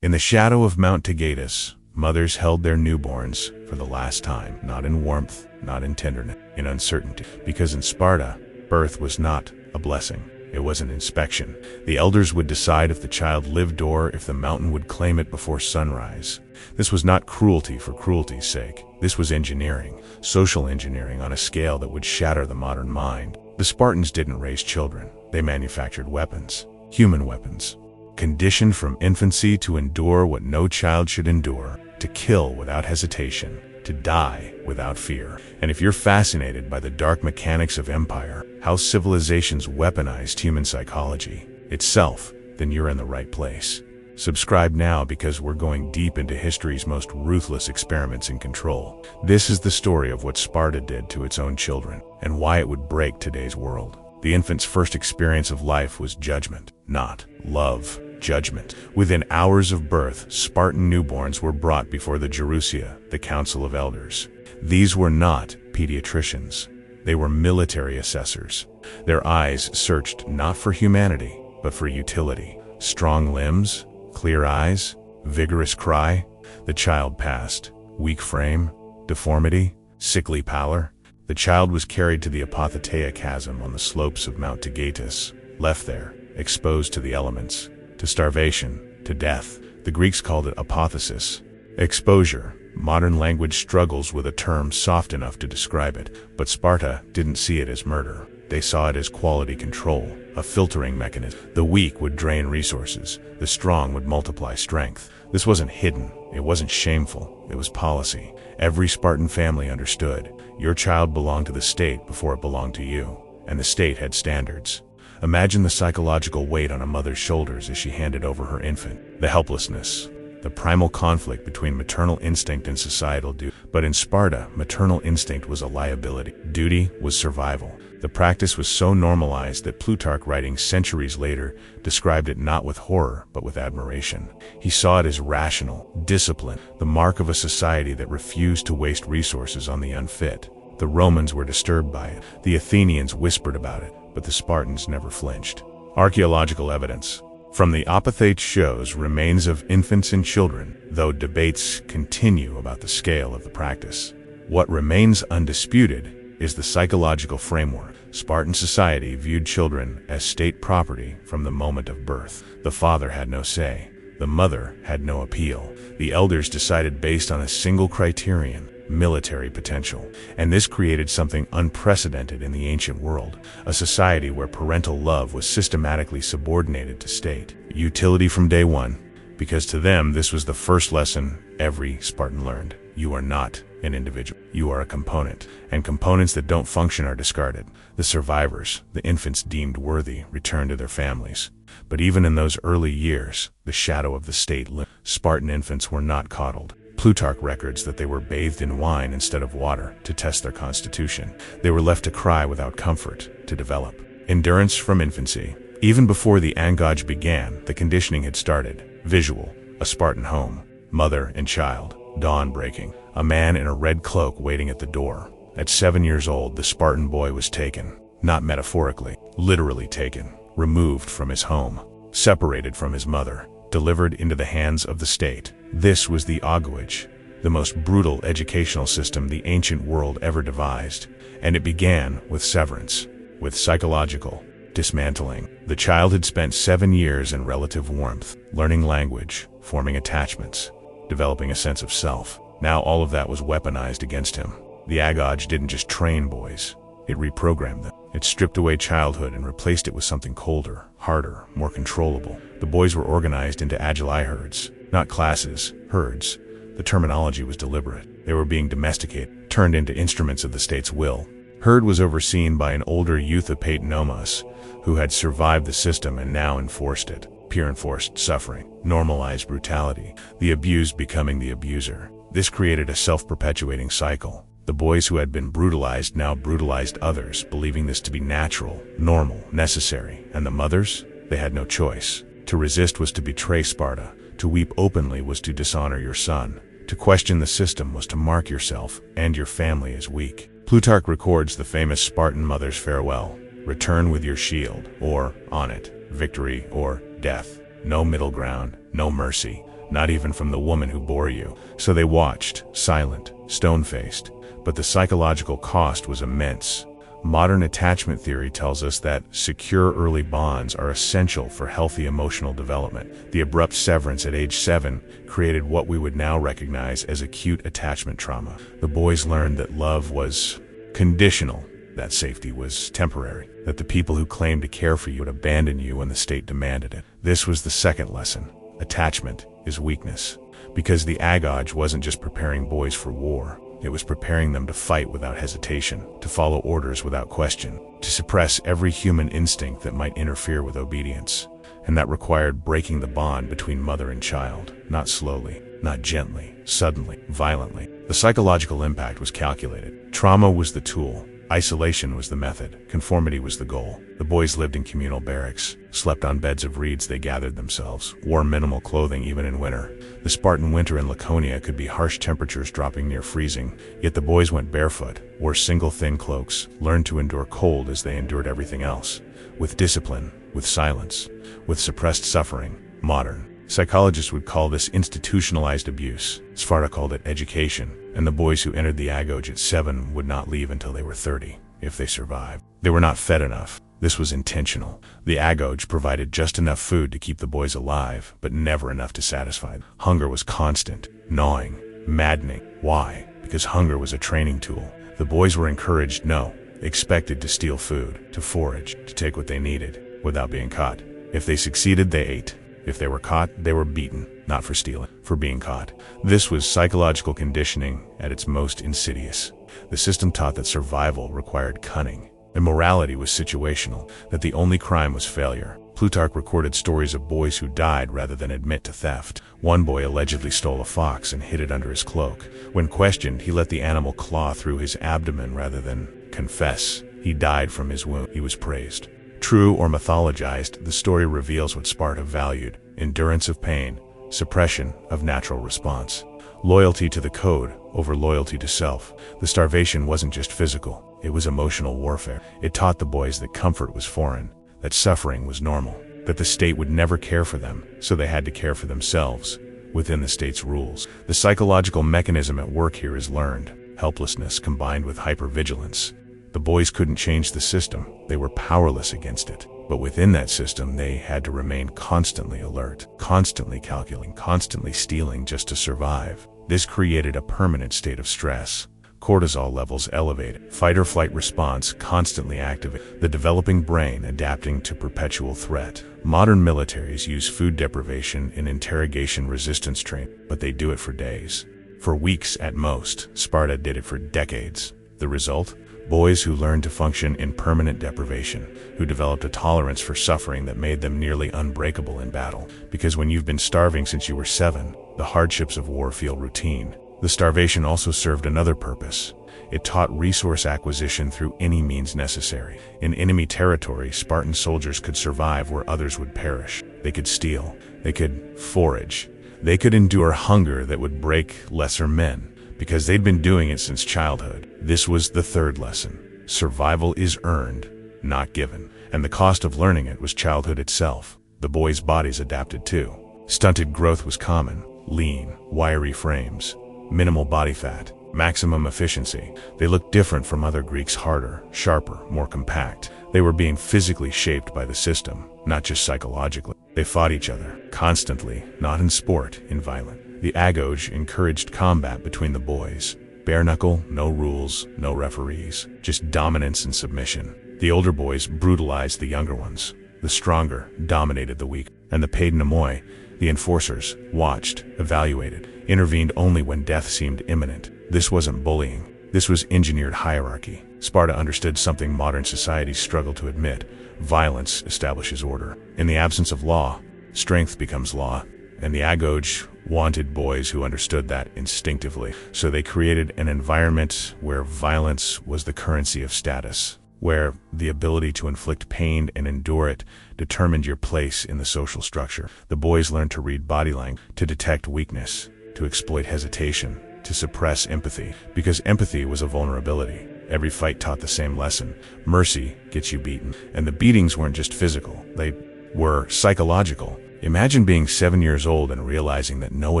In the shadow of Mount Taygetus, mothers held their newborns for the last time, not in warmth, not in tenderness, in uncertainty. Because in Sparta, birth was not a blessing. It was an inspection. The elders would decide if the child lived or if the mountain would claim it before sunrise. This was not cruelty for cruelty's sake. This was engineering, social engineering on a scale that would shatter the modern mind. The Spartans didn't raise children. They manufactured weapons, human weapons, conditioned from infancy to endure what no child should endure, to kill without hesitation, to die without fear. And if you're fascinated by the dark mechanics of empire, how civilizations weaponized human psychology itself, then you're in the right place. Subscribe now, because we're going deep into history's most ruthless experiments in control. This is the story of what Sparta did to its own children, and why it would break today's world. The infant's first experience of life was judgment, not love. Judgment. Within hours of birth, Spartan newborns were brought before the Gerousia, the Council of Elders. These were not pediatricians. They were military assessors. Their eyes searched not for humanity, but for utility. Strong limbs, clear eyes, vigorous cry. The child passed. Weak frame, deformity, sickly pallor. The child was carried to the Apotheteia chasm on the slopes of Mount Taygetus, left there, exposed to the elements, to starvation, to death. The Greeks called it apotheosis, exposure. Modern language struggles with a term soft enough to describe it, but Sparta didn't see it as murder. They saw it as quality control, a filtering mechanism. The weak would drain resources, the strong would multiply strength. This wasn't hidden, it wasn't shameful, it was policy. Every Spartan family understood, your child belonged to the state before it belonged to you, and the state had standards. Imagine the psychological weight on a mother's shoulders as she handed over her infant. The helplessness, the primal conflict between maternal instinct and societal duty. But in Sparta, maternal instinct was a liability. Duty was survival. The practice was so normalized that Plutarch, writing centuries later, described it not with horror, but with admiration. He saw it as rational, discipline, the mark of a society that refused to waste resources on the unfit. The Romans were disturbed by it. The Athenians whispered about it, but the Spartans never flinched. Archaeological evidence from the Apothetes shows remains of infants and children, though debates continue about the scale of the practice. What remains undisputed is the psychological framework. Spartan society viewed children as state property from the moment of birth. The father had no say. The mother had no appeal. The elders decided based on a single criterion: military potential. And this created something unprecedented in the ancient world, a society where parental love was systematically subordinated to state utility from day one, because to them this was the first lesson every Spartan learned. You are not an individual. You are a component, and components that don't function are discarded. The survivors, the infants deemed worthy, returned to their families. But even in those early years, the shadow of the state lived. Spartan infants were not coddled. Plutarch records that they were bathed in wine instead of water to test their constitution. They were left to cry without comfort, to develop endurance from infancy. Even before the Agoge began, the conditioning had started. Visual: a Spartan home, mother and child, dawn breaking, a man in a red cloak waiting at the door. At 7 years old, the Spartan boy was taken, not metaphorically, literally taken, removed from his home, separated from his mother, delivered into the hands of the state. This was the Agoge, the most brutal educational system the ancient world ever devised, and it began with severance, with psychological dismantling. The child had spent 7 years in relative warmth, learning language, forming attachments, developing a sense of self. Now all of that was weaponized against him. The Agoge didn't just train boys, it reprogrammed them. It stripped away childhood and replaced it with something colder, harder, more controllable. The boys were organized into agili herds, not classes, herds. The terminology was deliberate. They were being domesticated, turned into instruments of the state's will. Herd was overseen by an older euthopate nomos, who had survived the system and now enforced it. Pure enforced suffering, normalized brutality, the abused becoming the abuser. This created a self-perpetuating cycle. The boys who had been brutalized now brutalized others, believing this to be natural, normal, necessary. And the mothers? They had no choice. To resist was to betray Sparta. To weep openly was to dishonor your son. To question the system was to mark yourself and your family as weak. Plutarch records the famous Spartan mother's farewell: return with your shield, or, on it, victory or death. No middle ground, no mercy. not even from the woman who bore you. So they watched, silent, stone-faced. But the psychological cost was immense. Modern attachment theory tells us that secure early bonds are essential for healthy emotional development. The abrupt severance at age 7 created what we would now recognize as acute attachment trauma. The boys learned that love was conditional, that safety was temporary, that the people who claimed to care for you would abandon you when the state demanded it. This was the second lesson. Attachment is weakness. Because the Agoge wasn't just preparing boys for war. It was preparing them to fight without hesitation, to follow orders without question, to suppress every human instinct that might interfere with obedience. And that required breaking the bond between mother and child, not slowly, not gently, suddenly, violently. The psychological impact was calculated. Trauma was the tool. Isolation was the method. Conformity was the goal. The boys lived in communal barracks, slept on beds of reeds they gathered themselves, wore minimal clothing even in winter. The Spartan winter in Laconia could be harsh temperatures dropping near freezing, yet the boys went barefoot, wore single thin cloaks, learned to endure cold as they endured everything else. With discipline, with silence, with suppressed suffering. Modern psychologists would call this institutionalized abuse. Sparta called it education, and the boys who entered the Agoge at 7 would not leave until they were 30, if they survived. They were not fed enough. This was intentional. The Agoge provided just enough food to keep the boys alive, but never enough to satisfy them. Hunger was constant, gnawing, maddening. Why? Because hunger was a training tool. The boys were encouraged, no, expected to steal food, to forage, to take what they needed, without being caught. If they succeeded, they ate. If they were caught, they were beaten, not for stealing, for being caught. This was psychological conditioning at its most insidious. The system taught that survival required cunning. Immorality was situational, that the only crime was failure. Plutarch recorded stories of boys who died rather than admit to theft. One boy allegedly stole a fox and hid it under his cloak. When questioned, he let the animal claw through his abdomen rather than confess. He died from his wound. He was praised. True or mythologized, the story reveals what Sparta valued: endurance of pain, suppression of natural response, loyalty to the code over loyalty to self. The starvation wasn't just physical, it was emotional warfare. It taught the boys that comfort was foreign, that suffering was normal, that the state would never care for them, so they had to care for themselves, within the state's rules. The psychological mechanism at work here is learned: helplessness combined with hypervigilance. The boys couldn't change the system, they were powerless against it. But within that system, they had to remain constantly alert, constantly calculating, constantly stealing just to survive. This created a permanent state of stress. Cortisol levels elevated, fight-or-flight response constantly activated, the developing brain adapting to perpetual threat. Modern militaries use food deprivation in interrogation resistance training, but they do it for days. For weeks at most. Sparta did it for decades. The result? Boys who learned to function in permanent deprivation, who developed a tolerance for suffering that made them nearly unbreakable in battle. Because when you've been starving since you were 7, the hardships of war feel routine. The starvation also served another purpose. It taught resource acquisition through any means necessary. In enemy territory, Spartan soldiers could survive where others would perish. They could steal. They could forage. They could endure hunger that would break lesser men, because they'd been doing it since childhood. This was the third lesson. Survival is earned, not given. And the cost of learning it was childhood itself. The boys' bodies adapted too. Stunted growth was common. Lean, wiry frames, minimal body fat, maximum efficiency. They looked different from other Greeks: harder, sharper, more compact. They were being physically shaped by the system, not just psychologically. They fought each other, constantly, not in sport, in violence. The Agoge encouraged combat between the boys. Bare knuckle, no rules, no referees, just dominance and submission. The older boys brutalized the younger ones. The stronger dominated the weak. And the paid nemoi, the enforcers, watched, evaluated, intervened only when death seemed imminent. This wasn't bullying. This was engineered hierarchy. Sparta understood something modern societies struggle to admit: violence establishes order. In the absence of law, strength becomes law. And the Agoge wanted boys who understood that instinctively. So they created an environment where violence was the currency of status, where the ability to inflict pain and endure it determined your place in the social structure. The boys learned to read body language, to detect weakness, to exploit hesitation, to suppress empathy, because empathy was a vulnerability. Every fight taught the same lesson: mercy gets you beaten. And the beatings weren't just physical, they were psychological. Imagine being 7 years old and realizing that no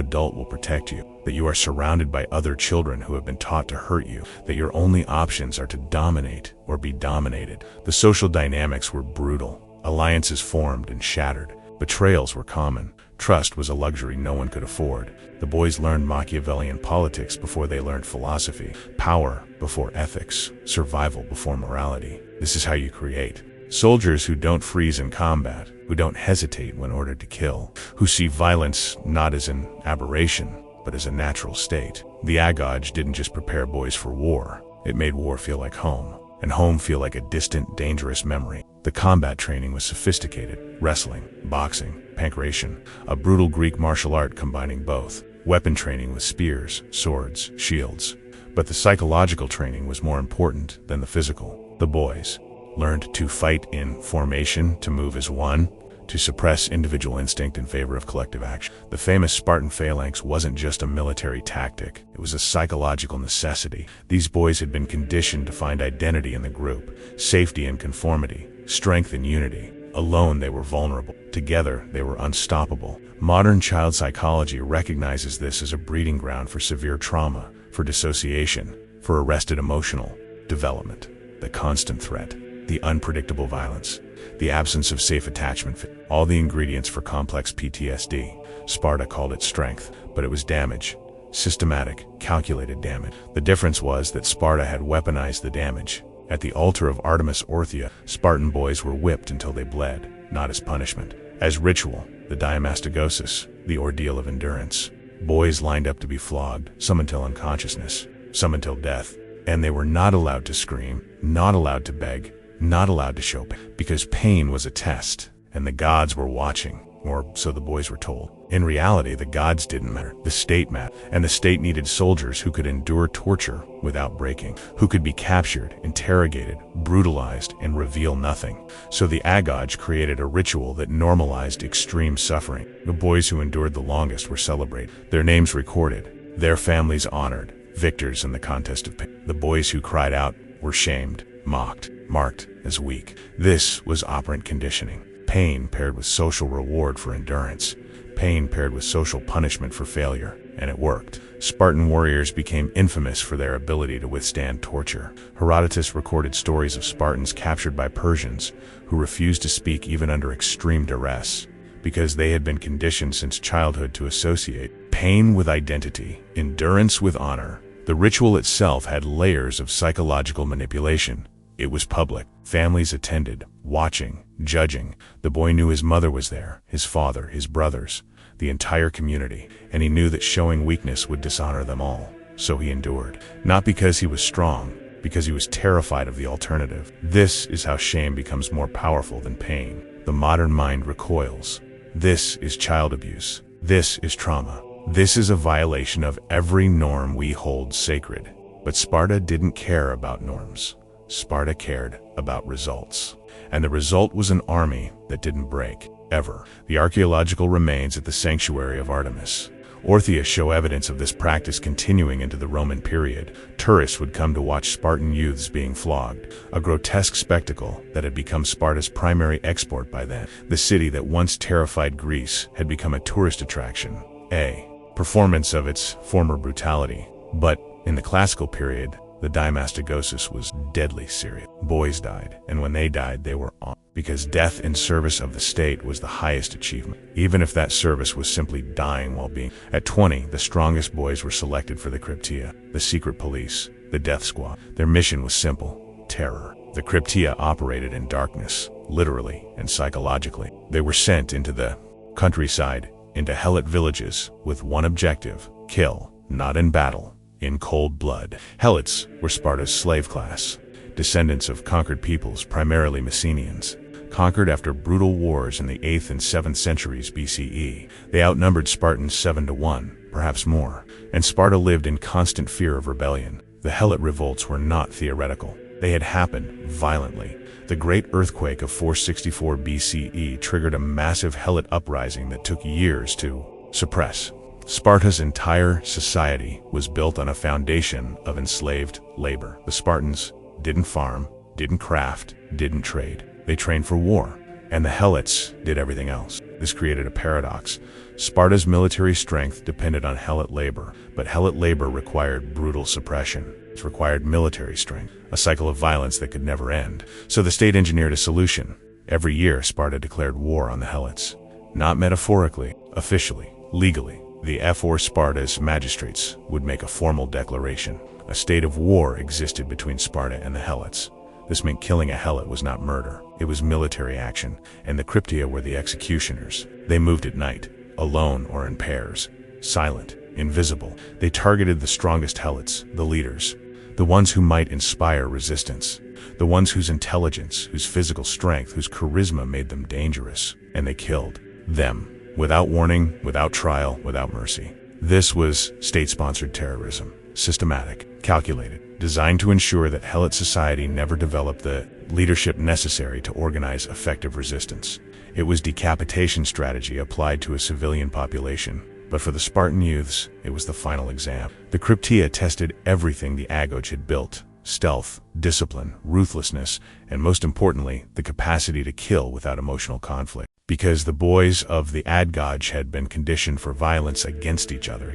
adult will protect you, that you are surrounded by other children who have been taught to hurt you, that your only options are to dominate or be dominated. The social dynamics were brutal. Alliances formed and shattered. Betrayals were common. Trust was a luxury no one could afford. The boys learned Machiavellian politics before they learned philosophy. Power before ethics. Survival before morality. This is how you create soldiers who don't freeze in combat, who don't hesitate when ordered to kill, who see violence not as an aberration, but as a natural state. The Agoge didn't just prepare boys for war. It made war feel like home, and home feel like a distant, dangerous memory. The combat training was sophisticated. Wrestling, boxing, pankration, a brutal Greek martial art combining both. Weapon training with spears, swords, shields. But the psychological training was more important than the physical. The boys learned to fight in formation, to move as one, to suppress individual instinct in favor of collective action. The famous Spartan phalanx wasn't just a military tactic, it was a psychological necessity. These boys had been conditioned to find identity in the group, safety in conformity, strength in unity. Alone they were vulnerable. Together they were unstoppable. Modern child psychology recognizes this as a breeding ground for severe trauma, for dissociation, for arrested emotional development. The constant threat, the unpredictable violence, the absence of safe attachment, all the ingredients for complex PTSD. Sparta called it strength, but it was damage. Systematic, calculated damage. The difference was that Sparta had weaponized the damage. At the altar of Artemis Orthia, Spartan boys were whipped until they bled, not as punishment. As ritual, the diamastagosis, the ordeal of endurance. Boys lined up to be flogged, some until unconsciousness, some until death. And they were not allowed to scream, not allowed to beg, not allowed to show pain, because pain was a test, and the gods were watching, or so the boys were told. In reality, the gods didn't matter. The state mattered, and the state needed soldiers who could endure torture without breaking, who could be captured, interrogated, brutalized, and reveal nothing. So the Agoge created a ritual that normalized extreme suffering. The boys who endured the longest were celebrated, their names recorded, their families honored, victors in the contest of pain. The boys who cried out were shamed, mocked, marked as weak. This was operant conditioning. Pain paired with social reward for endurance. Pain paired with social punishment for failure. And it worked. Spartan warriors became infamous for their ability to withstand torture. Herodotus recorded stories of Spartans captured by Persians who refused to speak even under extreme duress, because they had been conditioned since childhood to associate pain with identity, endurance with honor. The ritual itself had layers of psychological manipulation. It was public. Families attended, watching, judging. The boy knew his mother was there, his father, his brothers, the entire community, and he knew that showing weakness would dishonor them all. So he endured. Not because he was strong, because he was terrified of the alternative. This is how shame becomes more powerful than pain. The modern mind recoils. This is child abuse. This is trauma. This is a violation of every norm we hold sacred. But Sparta didn't care about norms. Sparta cared about results. And the result was an army that didn't break, ever. The archaeological remains at the sanctuary of Artemis Orthia show evidence of this practice continuing into the Roman period. Tourists would come to watch Spartan youths being flogged, a grotesque spectacle that had become Sparta's primary export by then. The city that once terrified Greece had become a tourist attraction, a performance of its former brutality. But in the classical period, the diamastagosis was deadly serious. Boys died, and when they died, they were honored, because death in service of the state was the highest achievement, even if that service was simply dying while being. At 20, the strongest boys were selected for the Cryptia, the secret police, the death squad. Their mission was simple: terror. The Cryptia operated in darkness, literally and psychologically. They were sent into the countryside, into Helot villages, with one objective: kill, not in battle, in cold blood. Helots were Sparta's slave class, descendants of conquered peoples, primarily Messenians, conquered after brutal wars in the 8th and 7th centuries BCE. They outnumbered Spartans 7-1, perhaps more, and Sparta lived in constant fear of rebellion. The Helot revolts were not theoretical. They had happened violently. The Great Earthquake of 464 BCE triggered a massive Helot uprising that took years to suppress. Sparta's entire society was built on a foundation of enslaved labor. The Spartans didn't farm, didn't craft, didn't trade. They trained for war, and the Helots did everything else. This created a paradox. Sparta's military strength depended on Helot labor, but Helot labor required brutal suppression. It required military strength, a cycle of violence that could never end. So the state engineered a solution. Every year, Sparta declared war on the Helots. Not metaphorically, officially, legally. The or Sparta's magistrates would make a formal declaration. A state of war existed between Sparta and the Helots. This meant killing a Helot was not murder. It was military action, and the Cryptia were the executioners. They moved at night, alone or in pairs, silent, invisible. They targeted the strongest Helots, the leaders, the ones who might inspire resistance, the ones whose intelligence, whose physical strength, whose charisma made them dangerous. And they killed them, without warning, without trial, without mercy. This was state-sponsored terrorism, systematic, calculated, designed to ensure that Helot society never developed the leadership necessary to organize effective resistance. It was decapitation strategy applied to a civilian population. But for the Spartan youths, it was the final exam. The Cryptia tested everything the Agoge had built: stealth, discipline, ruthlessness, and most importantly, the capacity to kill without emotional conflict. Because the boys of the Agoge had been conditioned for violence against each other,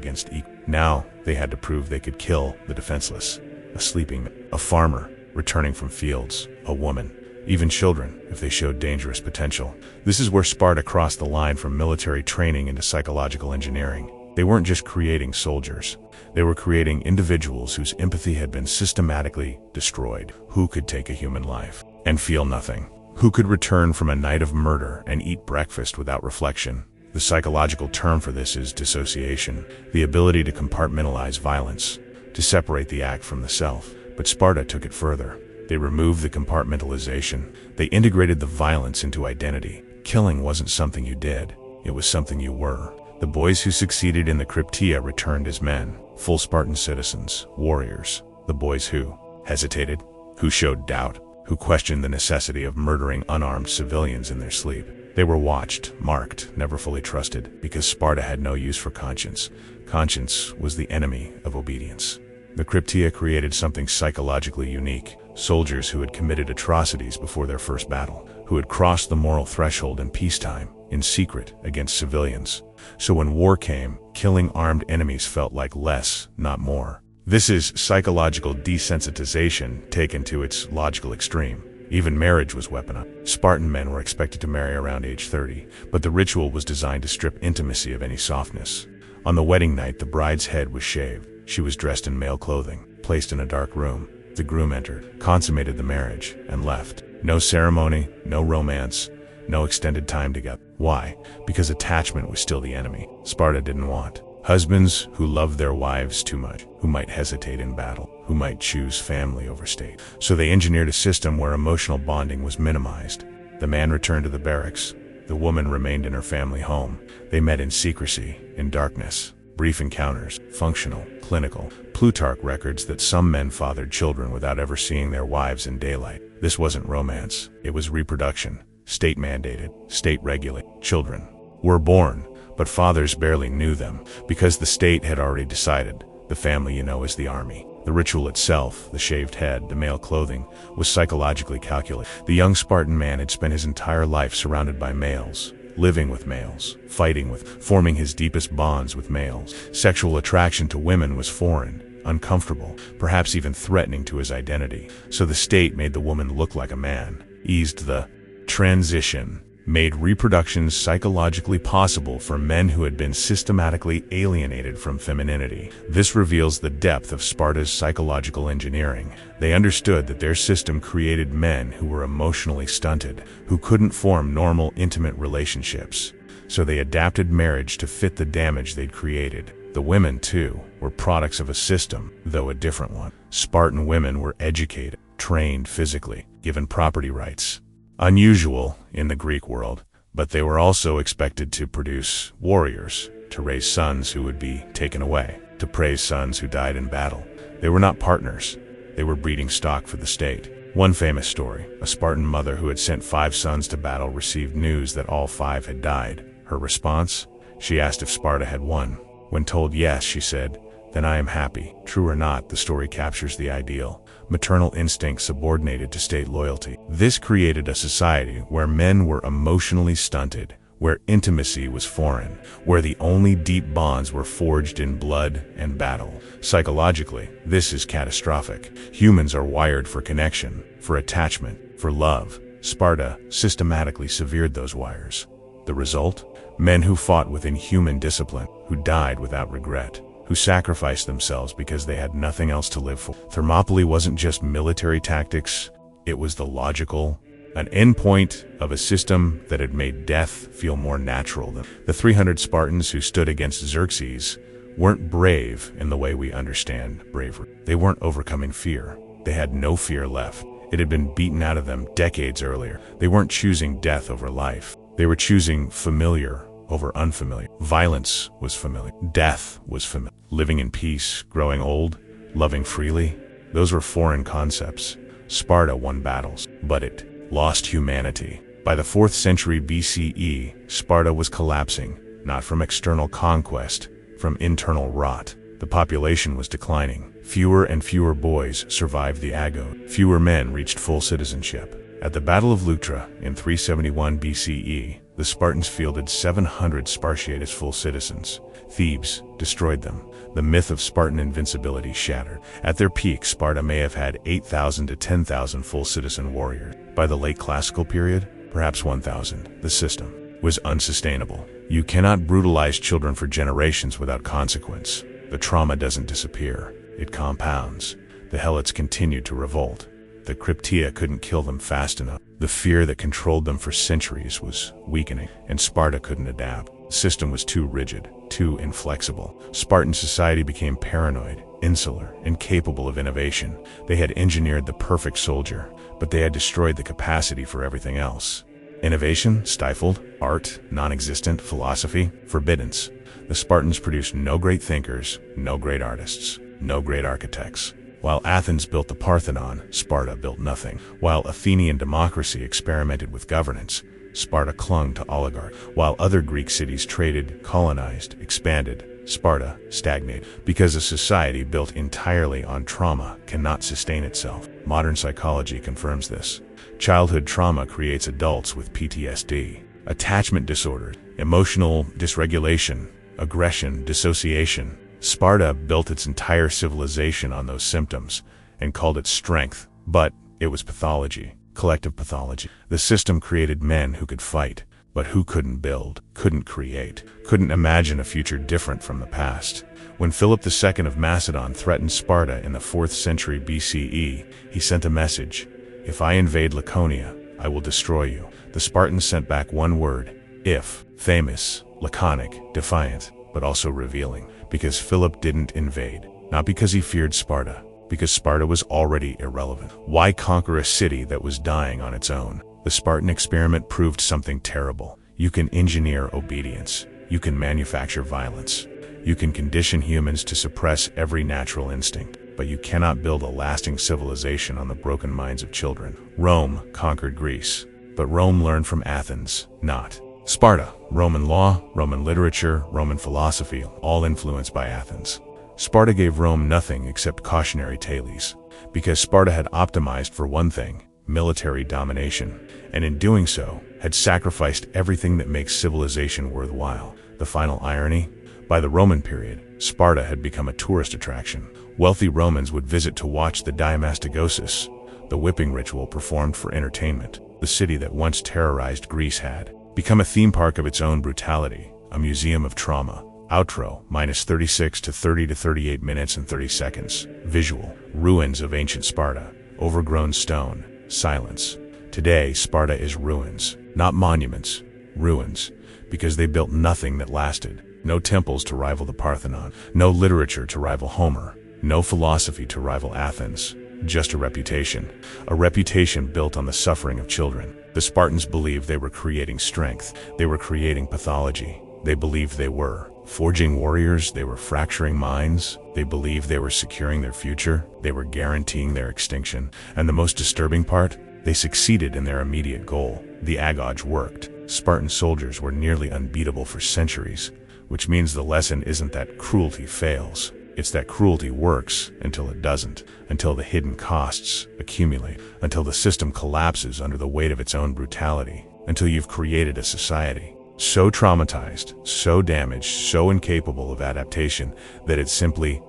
now they had to prove they could kill the defenseless. A sleeping man, a farmer returning from fields, a woman, even children, if they showed dangerous potential. This is where Sparta crossed the line from military training into psychological engineering. They weren't just creating soldiers. They were creating individuals whose empathy had been systematically destroyed. Who could take a human life and feel nothing? Who could return from a night of murder and eat breakfast without reflection? The psychological term for this is dissociation, the ability to compartmentalize violence, to separate the act from the self. But Sparta took it further. They removed the compartmentalization. They integrated the violence into identity. Killing wasn't something you did. It was something you were. The boys who succeeded in the Cryptia returned as men, full Spartan citizens, warriors. The boys who hesitated, who showed doubt, who questioned the necessity of murdering unarmed civilians in their sleep. They were watched, marked, never fully trusted, because Sparta had no use for conscience. Conscience was the enemy of obedience. The Cryptia created something psychologically unique. Soldiers who had committed atrocities before their first battle, who had crossed the moral threshold in peacetime, in secret, against civilians. So when war came, killing armed enemies felt like less, not more. This is psychological desensitization taken to its logical extreme. Even marriage was weaponized. Spartan men were expected to marry around age 30, but the ritual was designed to strip intimacy of any softness. On the wedding night, the bride's head was shaved. She was dressed in male clothing, placed in a dark room. The groom entered, consummated the marriage, and left. No ceremony, no romance, no extended time together. Why? Because attachment was still the enemy. Sparta didn't want husbands who loved their wives too much, who might hesitate in battle, who might choose family over state. So they engineered a system where emotional bonding was minimized. The man returned to the barracks. The woman remained in her family home. They met in secrecy, in darkness. Brief encounters, functional, clinical. Plutarch records that some men fathered children without ever seeing their wives in daylight. This wasn't romance, it was reproduction. State mandated, state regulated. Children were born, but fathers barely knew them, because the state had already decided. The family you know is the army. The ritual itself, the shaved head, the male clothing, was psychologically calculated. The young Spartan man had spent his entire life surrounded by males, living with males, fighting with, forming his deepest bonds with males. Sexual attraction to women was foreign, uncomfortable, perhaps even threatening to his identity. So the state made the woman look like a man, eased the transition, made reproduction psychologically possible for men who had been systematically alienated from femininity. This reveals the depth of Sparta's psychological engineering. They understood that their system created men who were emotionally stunted, who couldn't form normal, intimate relationships. So they adapted marriage to fit the damage they'd created. The women, too, were products of a system, though a different one. Spartan women were educated, trained physically, given property rights. Unusual in the Greek world, but they were also expected to produce warriors, to raise sons who would be taken away, to praise sons who died in battle. They were not partners, they were breeding stock for the state. One famous story, a Spartan mother who had sent 5 sons to battle received news that all 5 had died. Her response? She asked if Sparta had won. When told yes, she said, "Then I am happy." True or not, the story captures the ideal. Maternal instinct subordinated to state loyalty. This created a society where men were emotionally stunted, where intimacy was foreign, where the only deep bonds were forged in blood and battle. Psychologically, this is catastrophic. Humans are wired for connection, for attachment, for love. Sparta systematically severed those wires. The result? Men who fought with inhuman discipline, who died without regret, who sacrificed themselves because they had nothing else to live for. Thermopylae wasn't just military tactics, it was the logical, an endpoint of a system that had made death feel more natural than. The 300 Spartans who stood against Xerxes weren't brave in the way we understand bravery. They weren't overcoming fear. They had no fear left. It had been beaten out of them decades earlier. They weren't choosing death over life. They were choosing familiar over unfamiliar. Violence was familiar. Death was familiar. Living in peace, growing old, loving freely, those were foreign concepts. Sparta won battles, but it lost humanity. By the 4th century BCE, Sparta was collapsing, not from external conquest, from internal rot. The population was declining. Fewer and fewer boys survived the Agoge. Fewer men reached full citizenship. At the Battle of Leuctra in 371 BCE, the Spartans fielded 700 Spartiates full citizens. Thebes destroyed them. The myth of Spartan invincibility shattered. At their peak, Sparta may have had 8,000 to 10,000 full citizen warriors. By the late classical period, perhaps 1,000. The system was unsustainable. You cannot brutalize children for generations without consequence. The trauma doesn't disappear. It compounds. The Helots continued to revolt. The Cryptia couldn't kill them fast enough. The fear that controlled them for centuries was weakening, and Sparta couldn't adapt. The system was too rigid, too inflexible. Spartan society became paranoid, insular, incapable of innovation. They had engineered the perfect soldier, but they had destroyed the capacity for everything else. Innovation stifled, art non-existent, philosophy forbiddance. The Spartans produced no great thinkers, no great artists, no great architects. While Athens built the Parthenon, Sparta built nothing. While Athenian democracy experimented with governance, Sparta clung to oligarchy. While other Greek cities traded, colonized, expanded, Sparta stagnated. Because a society built entirely on trauma cannot sustain itself. Modern psychology confirms this. Childhood trauma creates adults with PTSD, attachment disorders, emotional dysregulation, aggression, dissociation. Sparta built its entire civilization on those symptoms and called it strength, but it was pathology, collective pathology. The system created men who could fight, but who couldn't build, couldn't create, couldn't imagine a future different from the past. When Philip II of Macedon threatened Sparta in the 4th century BCE, he sent a message: "If I invade Laconia, I will destroy you." The Spartans sent back one word: if. Famous, laconic, defiant, but also revealing. Because Philip didn't invade, not because he feared Sparta, because Sparta was already irrelevant. Why conquer a city that was dying on its own? The Spartan experiment proved something terrible. You can engineer obedience. You can manufacture violence. You can condition humans to suppress every natural instinct, but you cannot build a lasting civilization on the broken minds of children. Rome conquered Greece, but Rome learned from Athens, not Sparta. Roman law, Roman literature, Roman philosophy, all influenced by Athens. Sparta gave Rome nothing except cautionary tales, because Sparta had optimized for one thing: military domination, and in doing so, had sacrificed everything that makes civilization worthwhile. The final irony? By the Roman period, Sparta had become a tourist attraction. Wealthy Romans would visit to watch the Diamastigosis, the whipping ritual performed for entertainment. The city that once terrorized Greece had become a theme park of its own brutality, a museum of trauma. Outro, -36 to 30 to 38 minutes and 30 seconds. Visual, ruins of ancient Sparta, overgrown stone, silence. Today, Sparta is ruins, not monuments, ruins, because they built nothing that lasted. No temples to rival the Parthenon, no literature to rival Homer, no philosophy to rival Athens, just a reputation built on the suffering of children. The Spartans believed they were creating strength. They were creating pathology. They believed they were forging warriors. They were fracturing minds. They believed they were securing their future. They were guaranteeing their extinction. And the most disturbing part? They succeeded in their immediate goal. The Agoge worked. Spartan soldiers were nearly unbeatable for centuries, which means the lesson isn't that cruelty fails. It's that cruelty works until it doesn't, until the hidden costs accumulate, until the system collapses under the weight of its own brutality, until you've created a society So traumatized, so damaged, so incapable of adaptation that it simply ...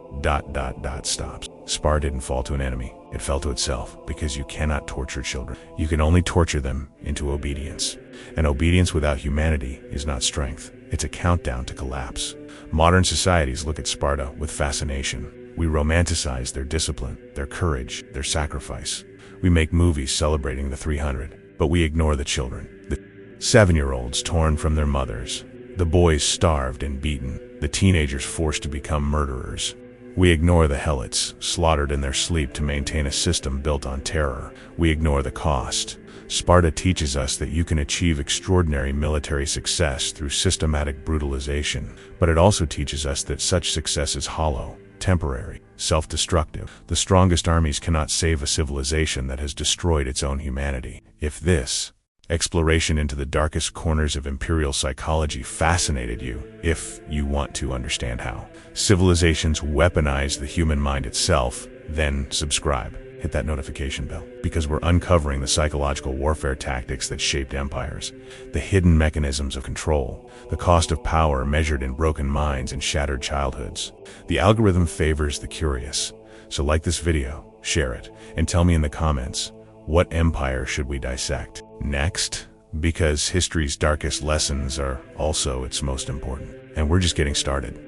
stops. Sparta didn't fall to an enemy, it fell to itself, because you cannot torture children. You can only torture them into obedience. And obedience without humanity is not strength, it's a countdown to collapse. Modern societies look at Sparta with fascination. We romanticize their discipline, their courage, their sacrifice. We make movies celebrating the 300, but we ignore the children. The 7-year-olds torn from their mothers, the boys starved and beaten, the teenagers forced to become murderers. We ignore the helots, slaughtered in their sleep to maintain a system built on terror. We ignore the cost. Sparta teaches us that you can achieve extraordinary military success through systematic brutalization, but it also teaches us that such success is hollow, temporary, self-destructive. The strongest armies cannot save a civilization that has destroyed its own humanity. If this exploration into the darkest corners of imperial psychology fascinated you, if you want to understand how civilizations weaponize the human mind itself, then subscribe. Hit that notification bell, because we're uncovering the psychological warfare tactics that shaped empires, the hidden mechanisms of control, the cost of power measured in broken minds and shattered childhoods. The algorithm favors the curious, so like this video, share it, and tell me in the comments, what empire should we dissect next? Because history's darkest lessons are also its most important. And we're just getting started.